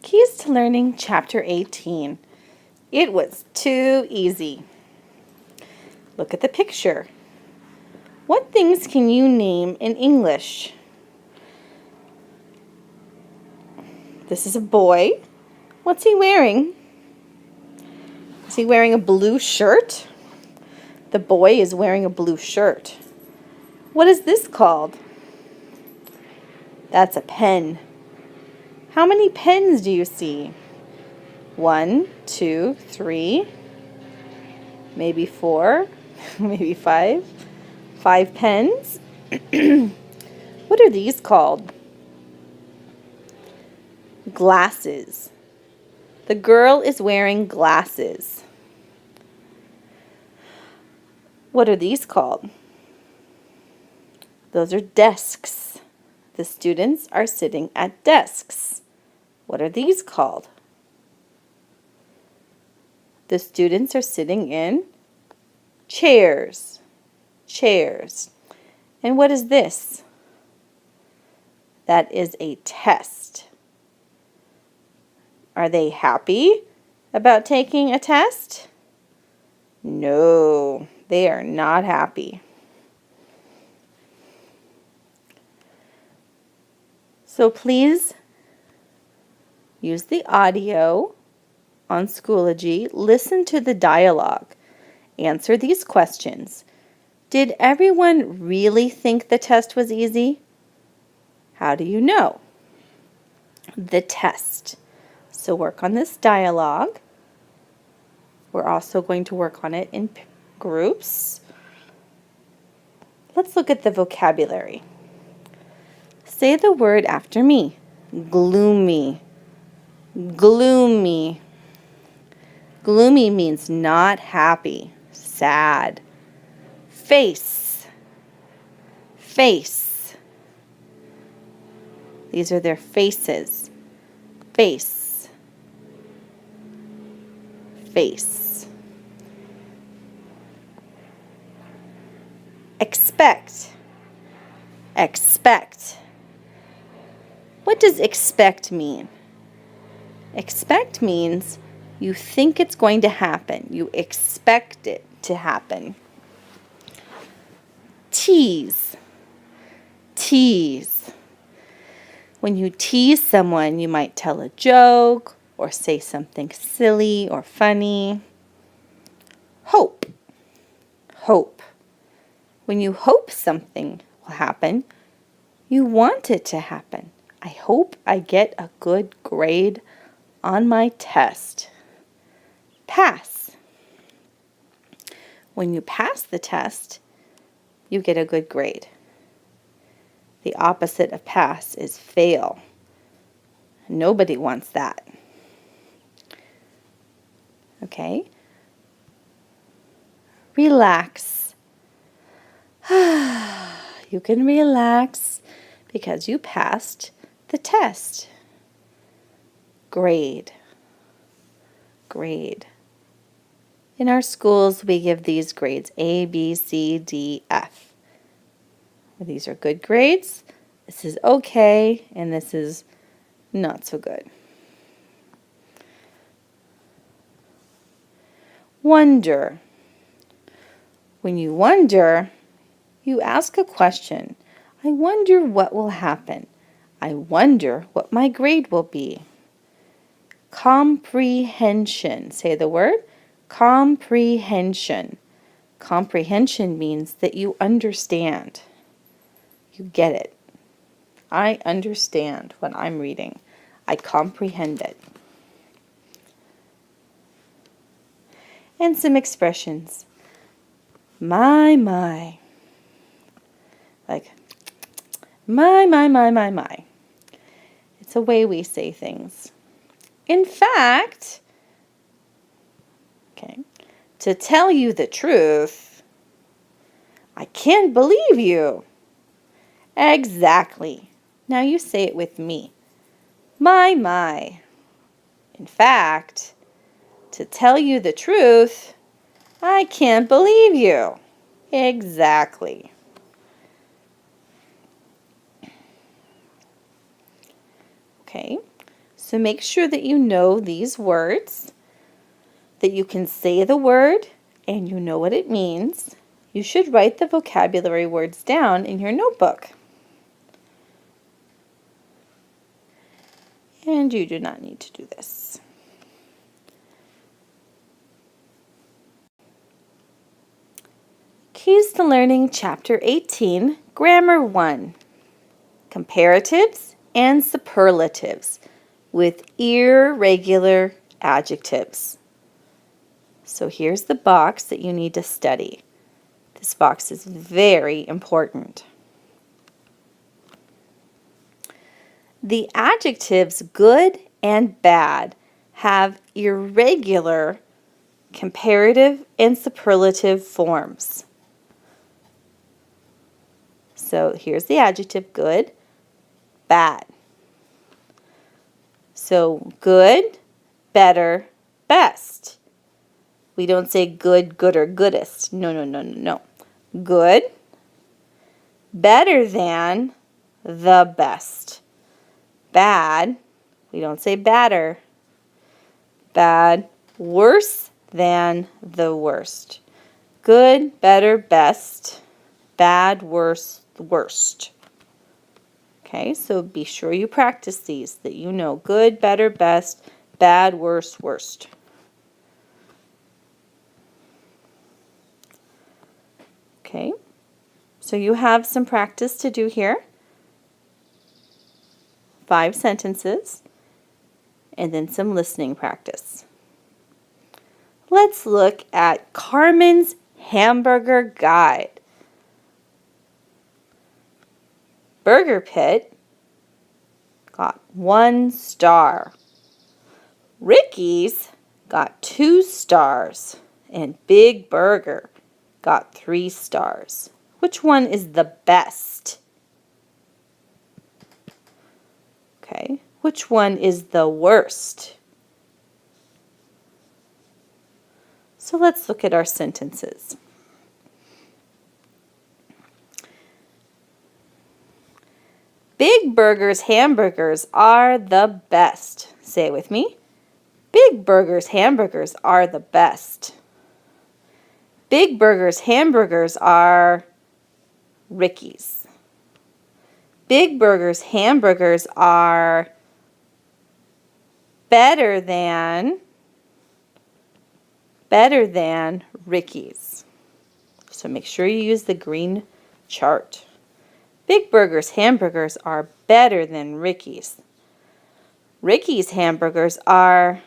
Keys to Learning, Chapter 18. It was too easy. Look at the picture. What things can you name in English? This is a boy. What's he wearing? Is he wearing a blue shirt? The boy is wearing a blue shirt. What is this called? That's a pen. How many pens do you see? 1, 2, 3, maybe 4, maybe 5. 5 pens. What are these called? Glasses. The girl is wearing glasses. What are these called? Those are desks. The students are sitting at desks. What are these called? The students are sitting in chairs. Chairs. And what is this? That is a test. Are they happy about taking a test? No, they are not happy. So please use the audio on Schoology. Listen to the dialogue. Answer these questions. Did everyone really think the test was easy? How do you know? The test. So work on this dialogue. We're also going to work on it in groups. Let's look at the vocabulary. Say the word after me. Gloomy. Gloomy. Gloomy means not happy, sad. Face. Face. These are their faces. Face. Face. Expect. Expect. What does expect mean? Expect means you think it's going to happen. You expect it to happen. Tease. Tease. When you tease someone, you might tell a joke or say something silly or funny. Hope. Hope. When you hope something will happen, you want it to happen. I hope I get a good grade on my test. Pass. When you pass the test, you get a good grade. The opposite of pass is fail. Nobody wants that. Okay? Relax. You can relax because you passed the test. Grade. Grade. In our schools, we give these grades A, B, C, D, F. These are good grades. This is okay, and this is not so good. Wonder. When you wonder, you ask a question. I wonder what will happen. I wonder what my grade will be. Comprehension. Say the word. Comprehension. Comprehension means that you understand. You get it. I understand when I'm reading. I comprehend it. And some expressions. My. Like, my. It's a way we say things. In fact, okay, to tell you the truth, I can't believe you. Exactly. Now you say it with me. My. In fact, to tell you the truth, I can't believe you. Exactly. Okay, So make sure that you know these words, that you can say the word and you know what it means. You should write the vocabulary words down in your notebook. And you do not need to do this. Keys to Learning Chapter 18, Grammar 1, Comparatives and Superlatives with irregular adjectives. So here's the box that you need to study. This box is very important. The adjectives good and bad have irregular comparative and superlative forms. So here's the adjective good, bad. So good, better, best. We don't say good, good, or goodest. No, no, no, no, no. Good, better than, the best. Bad, we don't say badder. Bad, worse than, the worst. Good, better, best. Bad, worse, worst. Okay, so be sure you practice these, that you know good, better, best, bad, worse, worst. Okay, so you have some practice to do here. 5 sentences, and then some listening practice. Let's look at Carmen's Hamburger Guide. Burger Pit got 1 star. Ricky's got 2 stars. And Big Burger got 3 stars. Which one is the best? Okay, which one is the worst? So let's look at our sentences. Big Burger's hamburgers are the best. Say it with me. Big Burger's hamburgers are the best. Big Burger's hamburgers are Ricky's. Big Burger's hamburgers are better than Ricky's. So make sure you use the green chart. Big Burger's hamburgers are better than Ricky's. Ricky's hamburgers are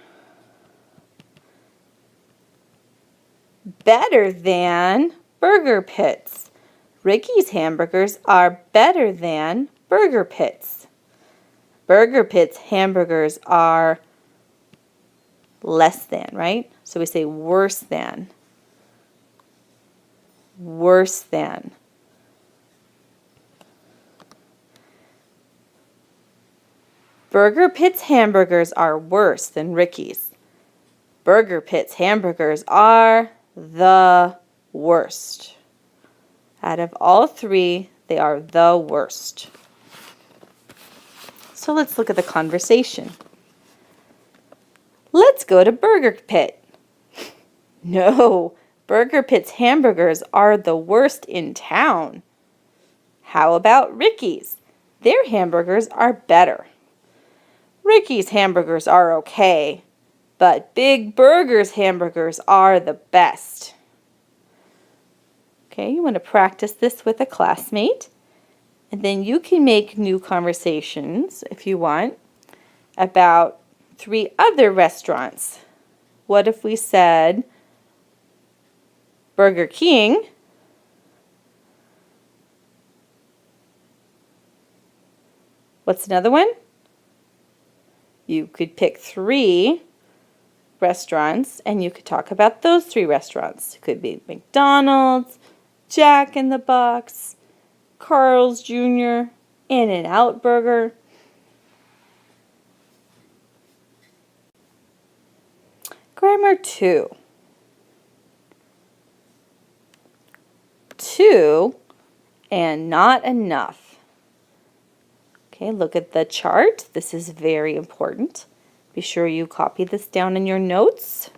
better than Burger Pit's. Ricky's hamburgers are better than Burger Pit's. Burger Pit's hamburgers are less than, right? So we say worse than. Worse than. Burger Pit's hamburgers are worse than Ricky's. Burger Pit's hamburgers are the worst. Out of all 3, they are the worst. So let's look at the conversation. Let's go to Burger Pit. No, Burger Pit's hamburgers are the worst in town. How about Ricky's? Their hamburgers are better. Ricky's hamburgers are okay, but Big Burger's hamburgers are the best. Okay, you want to practice this with a classmate, and then you can make new conversations, if you want, about 3 other restaurants. What if we said Burger King, what's another one? You could pick 3 restaurants and you could talk about those 3 restaurants. It could be McDonald's, Jack in the Box, Carl's Jr., In-N-Out Burger. Grammar 2. 2 and not enough. Okay, look at the chart. This is very important. Be sure you copy this down in your notes.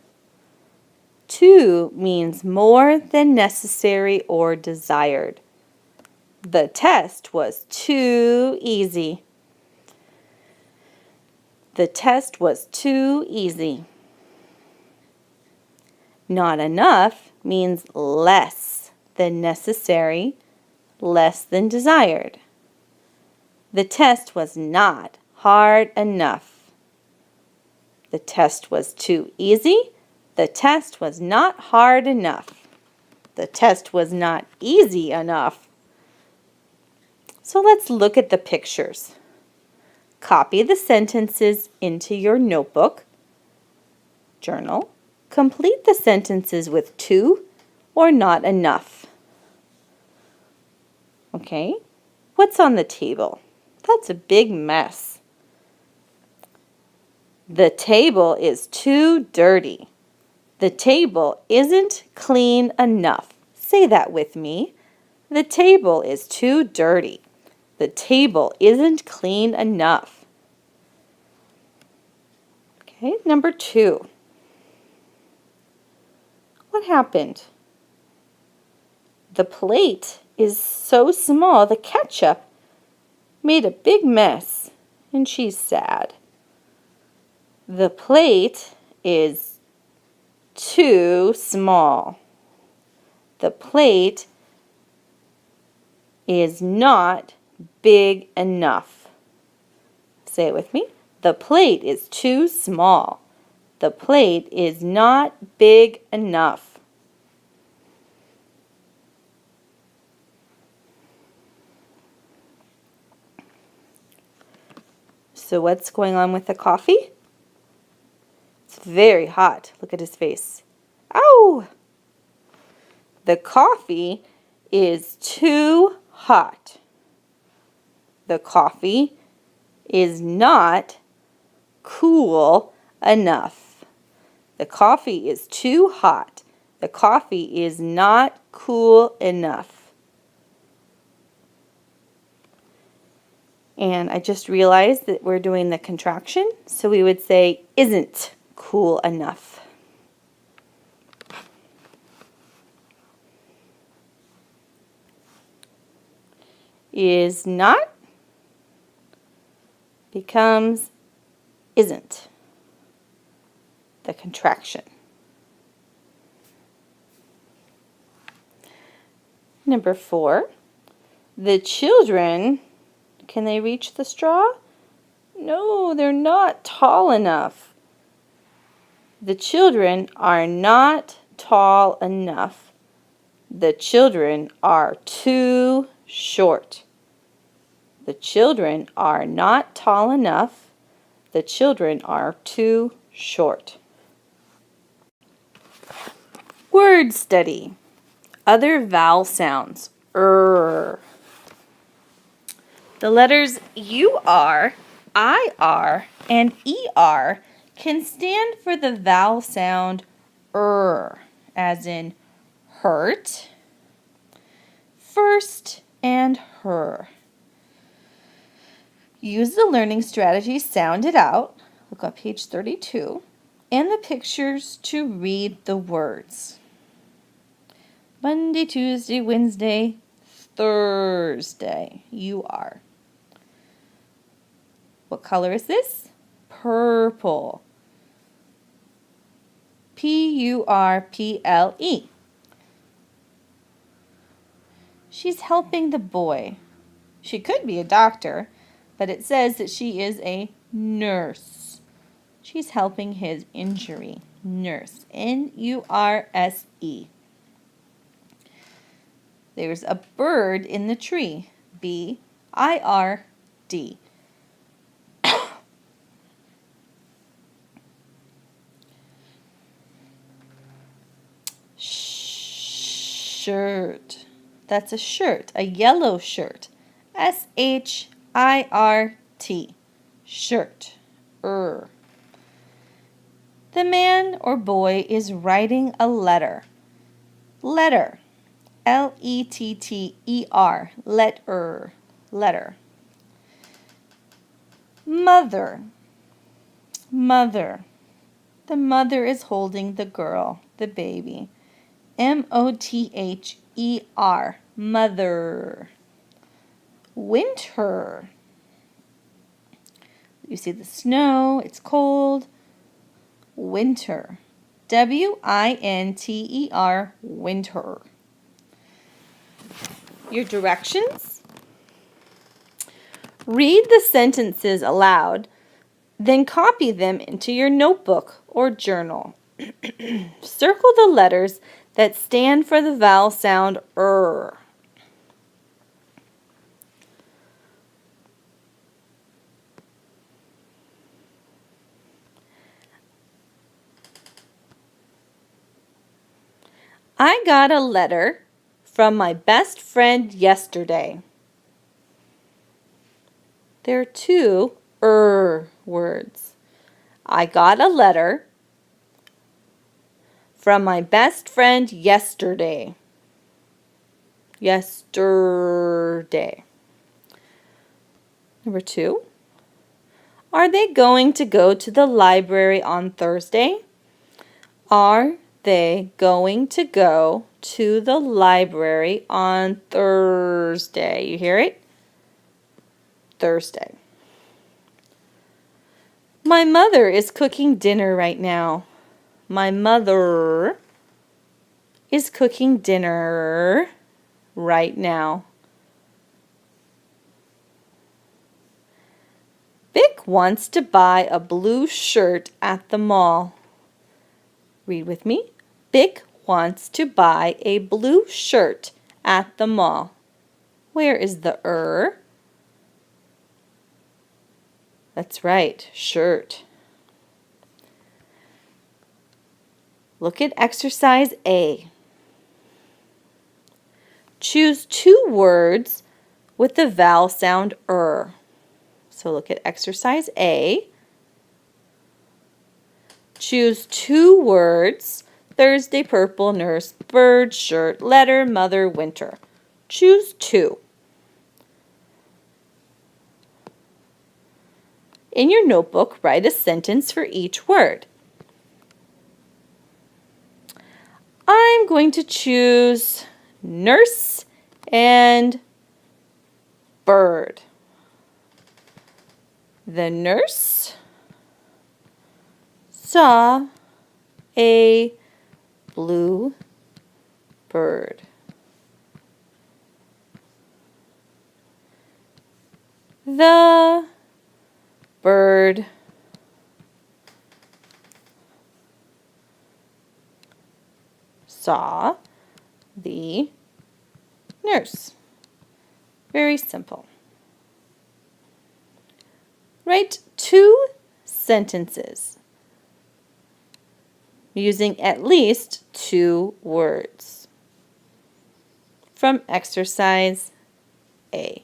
To means more than necessary or desired. The test was too easy. The test was too easy. Not enough means less than necessary, less than desired. The test was not hard enough. The test was too easy. The test was not hard enough. The test was not easy enough. So let's look at the pictures. Copy the sentences into your notebook, journal. Complete the sentences with to or not enough. Okay, what's on the table? That's a big mess. The table is too dirty. The table isn't clean enough. Say that with me. The table is too dirty. The table isn't clean enough. Okay, number 2. What happened? The plate is so small, the ketchup made a big mess, and she's sad. The plate is too small. The plate is not big enough. Say it with me. The plate is too small. The plate is not big enough. So what's going on with the coffee? It's very hot. Look at his face. Ow! The coffee is too hot. The coffee is not cool enough. The coffee is too hot. The coffee is not cool enough. And I just realized that we're doing the contraction, so we would say isn't cool enough. Is not becomes isn't. The contraction. Number 4. The children, can they reach the straw? No, they're not tall enough. The children are not tall enough. The children are too short. The children are not tall enough. The children are too short. Word study. Other vowel sounds. The letters UR, IR, and ER can stand for the vowel sound as in hurt, first, and her. Use the learning strategy Sound It Out, look on page 32, and the pictures to read the words. Monday, Tuesday, Wednesday, Thursday, UR. What color is this? Purple. Purple. She's helping the boy. She could be a doctor, but it says that she is a nurse. She's helping his injury. Nurse. Nurse. There's a bird in the tree. BIRD. Shirt. That's a shirt, a yellow shirt. SHIRT. Shirt. The man or boy is writing a letter. Letter. LETTER. Letter. Mother. Mother. The mother is holding the girl, the baby. M-O-T-H-E-R. Mother. Winter. You see the snow, it's cold. Winter. W-I-N-T-E-R. Winter. Your directions. Read the sentences aloud, then copy them into your notebook or journal. Circle the letters that stand for the vowel sound er. I got a letter from my best friend yesterday. There are two words. I got a letter from my best friend yesterday. Yesterday. Number 2. Are they going to go to the library on Thursday? Are they going to go to the library on Thursday? You hear it? Thursday. My mother is cooking dinner right now. My mother is cooking dinner right now. Vic wants to buy a blue shirt at the mall. Read with me. Vic wants to buy a blue shirt at the mall. Where is the er? That's right, shirt. Look at exercise A. Choose 2 words with the vowel sound er. So look at exercise A. Choose 2 words: Thursday, purple, nurse, bird, shirt, letter, mother, winter. Choose 2. In your notebook, write a sentence for each word. I'm going to choose nurse and bird. The nurse saw a blue bird. The bird saw the nurse. Very simple. Write 2 sentences using at least 2 words from exercise A.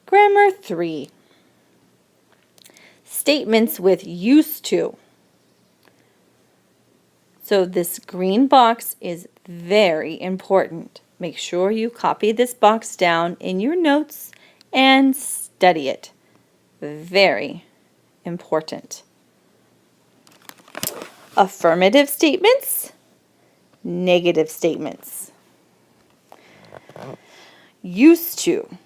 Grammar 3. Statements with used to. So this green box is very important. Make sure you copy this box down in your notes and study it. Very important. Affirmative statements, negative statements. Used to.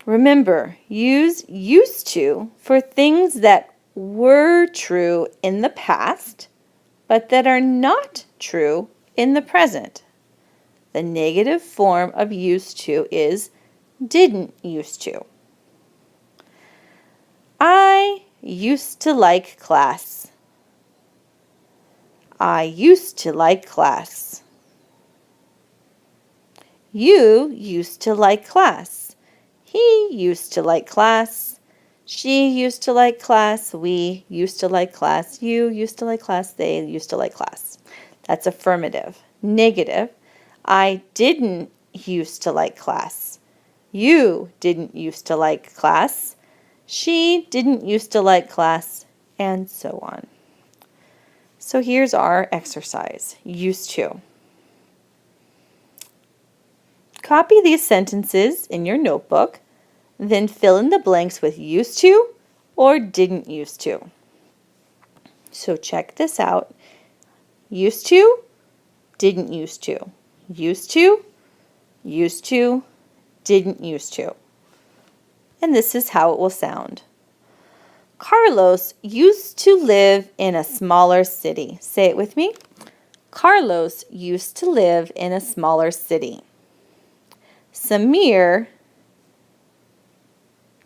Remember, use used to for things that were true in the past, but that are not true in the present. The negative form of used to is didn't used to. I used to like class. I used to like class. You used to like class. He used to like class. She used to like class. We used to like class. You used to like class. They used to like class. That's affirmative. Negative. I didn't used to like class. You didn't used to like class. She didn't used to like class, and so on. So here's our exercise, used to. Copy these sentences in your notebook, then fill in the blanks with used to or didn't used to. So check this out. Used to, didn't used to. Used to, didn't used to. And this is how it will sound. Carlos used to live in a smaller city. Say it with me. Carlos used to live in a smaller city. Samir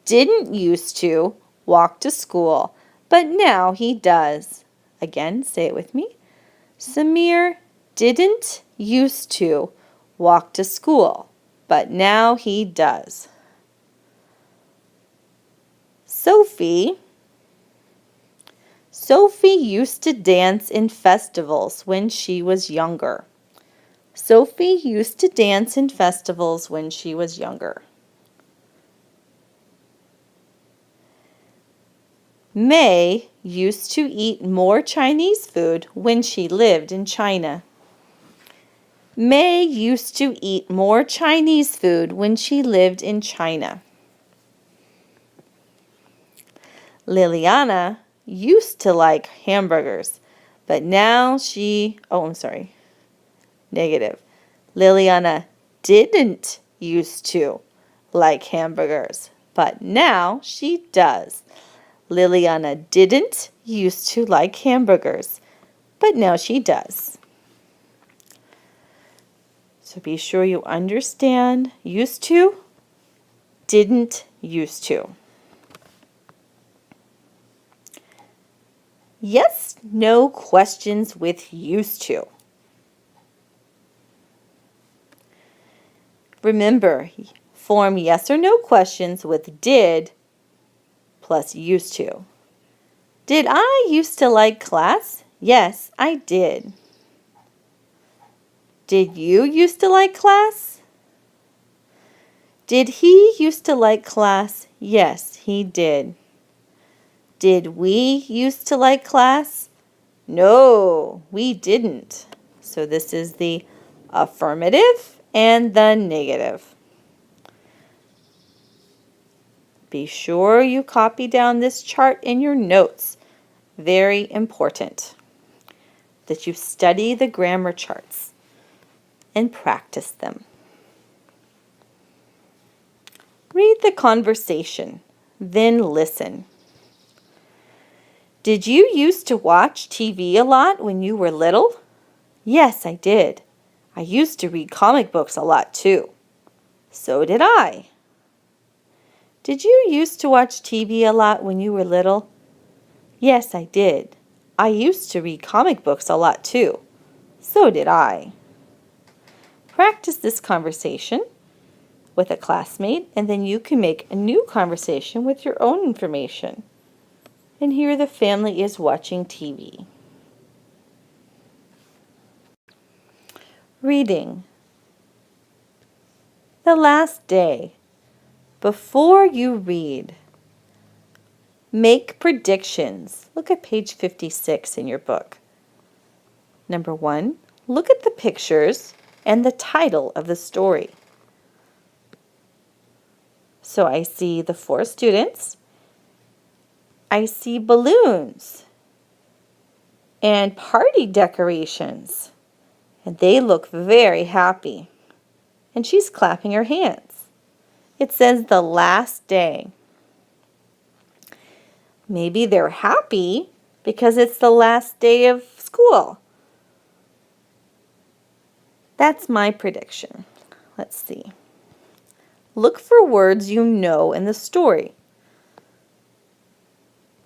didn't used to walk to school, but now he does. Again, say it with me. Samir didn't used to walk to school, but now he does. Sophie used to dance in festivals when she was younger. Sophie used to dance in festivals when she was younger. May used to eat more Chinese food when she lived in China. May used to eat more Chinese food when she lived in China. Liliana used to like hamburgers, but now negative. Liliana didn't used to like hamburgers, but now she does. Liliana didn't used to like hamburgers, but now she does. So be sure you understand used to, didn't used to. Yes, no questions with used to. Remember, form yes or no questions with did plus used to. Did I used to like class? Yes, I did. Did you used to like class? Did he used to like class? Yes, he did. Did we used to like class? No, we didn't. So this is the affirmative and the negative. Be sure you copy down this chart in your notes. Very important that you study the grammar charts and practice them. Read the conversation, then listen. Did you used to watch TV a lot when you were little? Yes, I did. I used to read comic books a lot too. So did I. Did you used to watch TV a lot when you were little? Yes, I did. I used to read comic books a lot too. So did I. Practice this conversation with a classmate, and then you can make a new conversation with your own information. And here the family is watching TV. Reading. The last day. Before you read, make predictions. Look at page 56 in your book. Number 1, look at the pictures and the title of the story. So I see the 4 students. I see balloons and party decorations. And they look very happy. And she's clapping her hands. It says the last day. Maybe they're happy because it's the last day of school. That's my prediction. Let's see. Look for words you know in the story.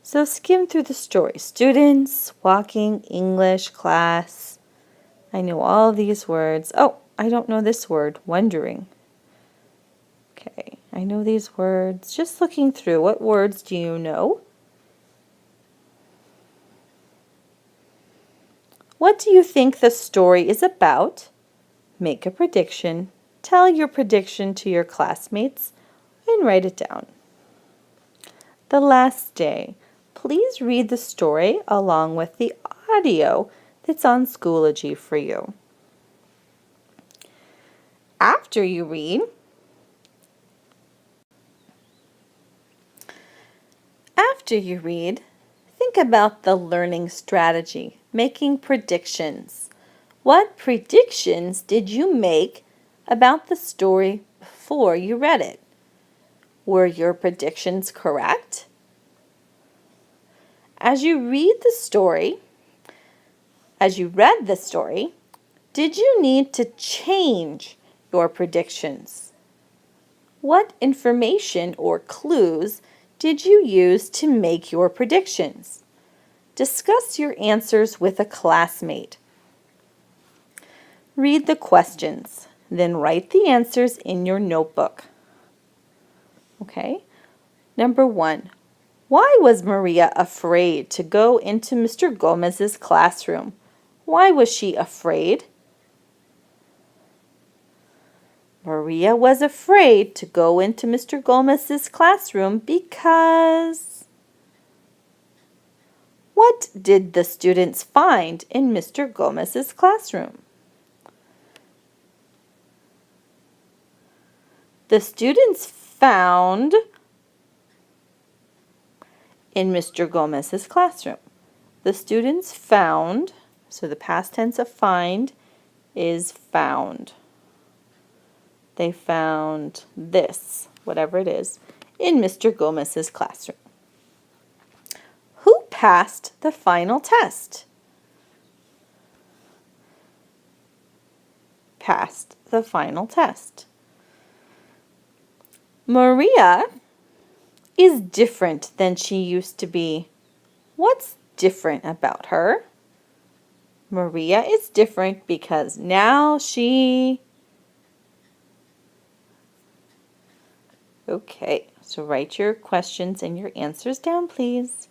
So skim through the story. Students, walking, English, class. I know all these words. Oh, I don't know this word, wondering. Okay, I know these words. Just looking through, what words do you know? What do you think the story is about? Make a prediction. Tell your prediction to your classmates and write it down. The last day. Please read the story along with the audio that's on Schoology for you. After you read, think about the learning strategy, making predictions. What predictions did you make about the story before you read it? Were your predictions correct? As you read the story, did you need to change your predictions? What information or clues did you use to make your predictions? Discuss your answers with a classmate. Read the questions, then write the answers in your notebook. Okay? Number 1. Why was Maria afraid to go into Mr. Gomez's classroom? Why was she afraid? Maria was afraid to go into Mr. Gomez's classroom because... What did the students find in Mr. Gomez's classroom? The students found in Mr. Gomez's classroom. The students found, so the past tense of find is found. They found this, whatever it is, in Mr. Gomez's classroom. Who passed the final test? Passed the final test. Maria is different than she used to be. What's different about her? Maria is different because now she... Okay, so write your questions and your answers down, please.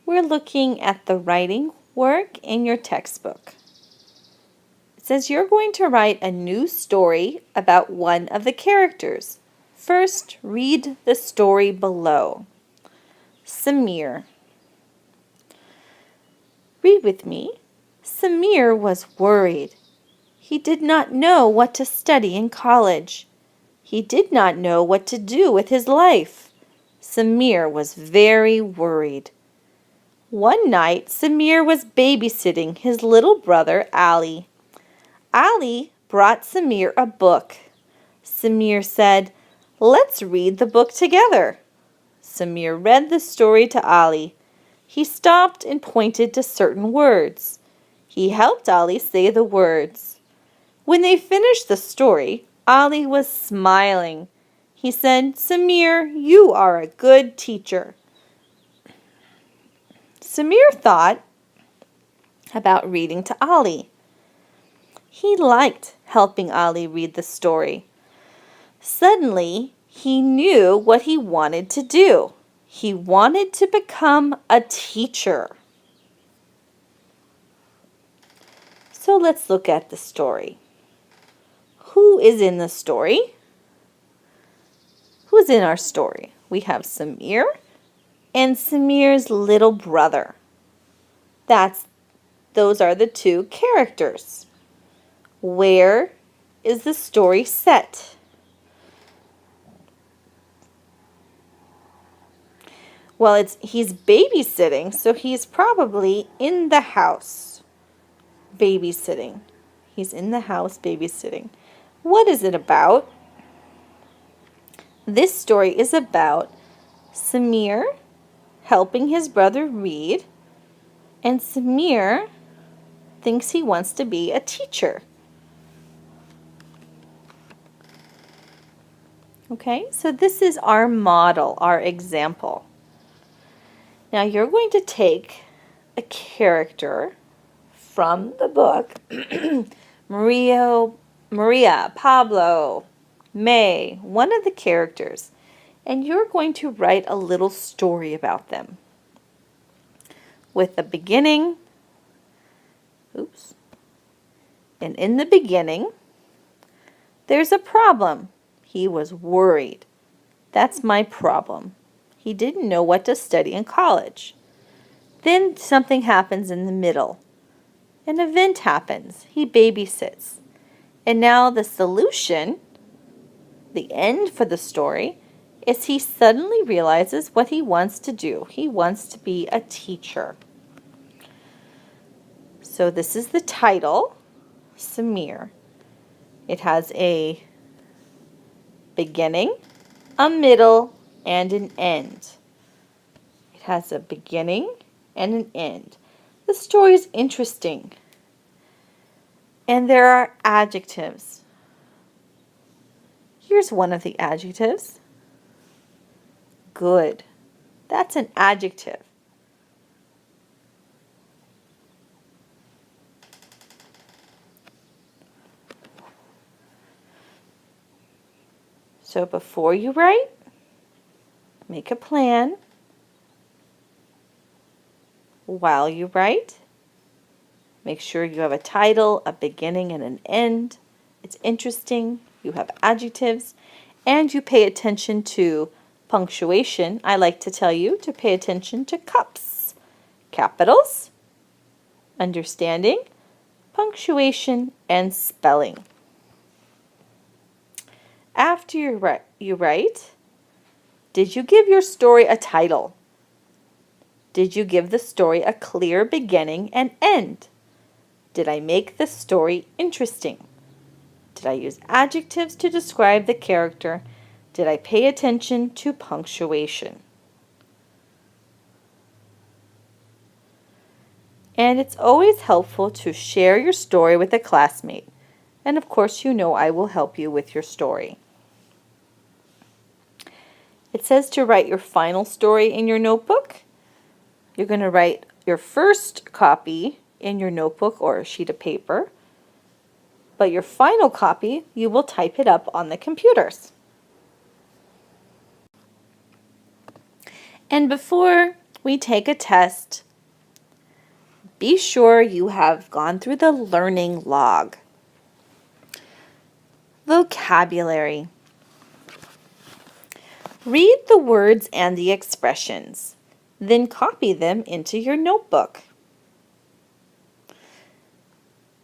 We're looking at the writing work in your textbook. It says you're going to write a new story about one of the characters. First, read the story below. Samir. Read with me. Samir was worried. He did not know what to study in college. He did not know what to do with his life. Samir was very worried. One night, Samir was babysitting his little brother, Ali. Ali brought Samir a book. Samir said, "Let's read the book together." Samir read the story to Ali. He stopped and pointed to certain words. He helped Ali say the words. When they finished the story, Ali was smiling. He said, "Samir, you are a good teacher." Samir thought about reading to Ali. He liked helping Ali read the story. Suddenly, he knew what he wanted to do. He wanted to become a teacher. So let's look at the story. Who is in the story? Who's in our story? We have Samir and Samir's little brother. Those are the two characters. Where is the story set? Well, he's babysitting, so he's probably in the house babysitting. He's in the house babysitting. What is it about? This story is about Samir helping his brother read, and Samir thinks he wants to be a teacher. Okay, so this is our model, our example. Now you're going to take a character from the book, Maria, Pablo, May, one of the characters, and you're going to write a little story about them with a beginning. And in the beginning, there's a problem. He was worried. That's my problem. He didn't know what to study in college. Then something happens in the middle. An event happens. He babysits. And now the solution, the end for the story, is he suddenly realizes what he wants to do. He wants to be a teacher. So this is the title, Samir. It has a beginning, a middle, and an end. It has a beginning and an end. The story is interesting. And there are adjectives. Here's one of the adjectives. Good. That's an adjective. So before you write, make a plan. While you write, make sure you have a title, a beginning, and an end. It's interesting. You have adjectives, and you pay attention to punctuation. I like to tell you to pay attention to cups, capitals, understanding, punctuation, and spelling. After you write, did you give your story a title? Did you give the story a clear beginning and end? Did I make the story interesting? Did I use adjectives to describe the character? Did I pay attention to punctuation? And it's always helpful to share your story with a classmate. And of course, you know I will help you with your story. It says to write your final story in your notebook. You're going to write your first copy in your notebook or a sheet of paper. But your final copy, you will type it up on the computers. And before we take a test, be sure you have gone through the learning log. Vocabulary. Read the words and the expressions, then copy them into your notebook.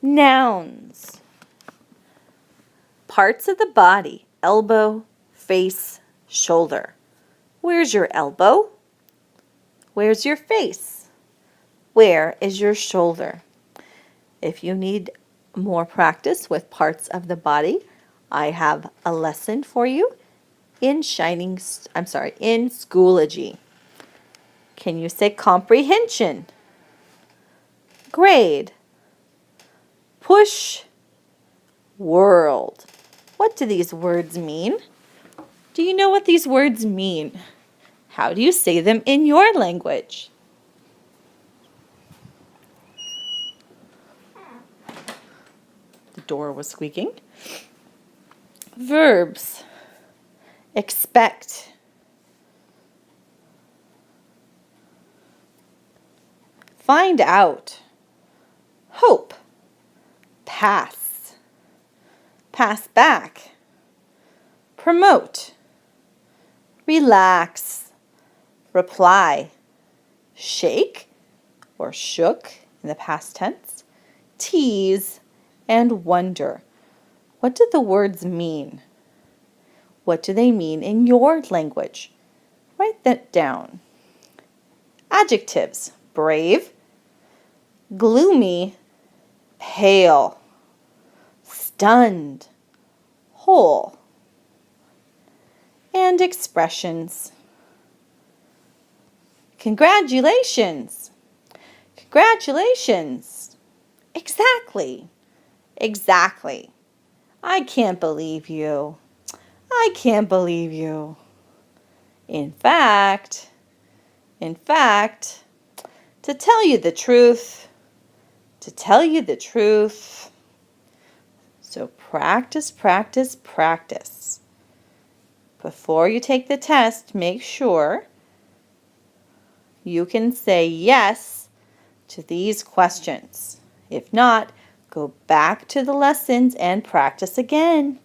Nouns. Parts of the body: elbow, face, shoulder. Where's your elbow? Where's your face? Where is your shoulder? If you need more practice with parts of the body, I have a lesson for you in Schoology. Can you say comprehension, grade, push, world? What do these words mean? Do you know what these words mean? How do you say them in your language? The door was squeaking. Verbs. Expect. Find out. Hope. Pass. Pass back. Promote. Relax. Reply. Shake or shook in the past tense. Tease and wonder. What do the words mean? What do they mean in your language? Write that down. Adjectives: brave, gloomy, pale, stunned, whole. And expressions: congratulations, congratulations, exactly, exactly. I can't believe you. I can't believe you. In fact, to tell you the truth, So practice, practice, practice. Before you take the test, make sure you can say yes to these questions. If not, go back to the lessons and practice again.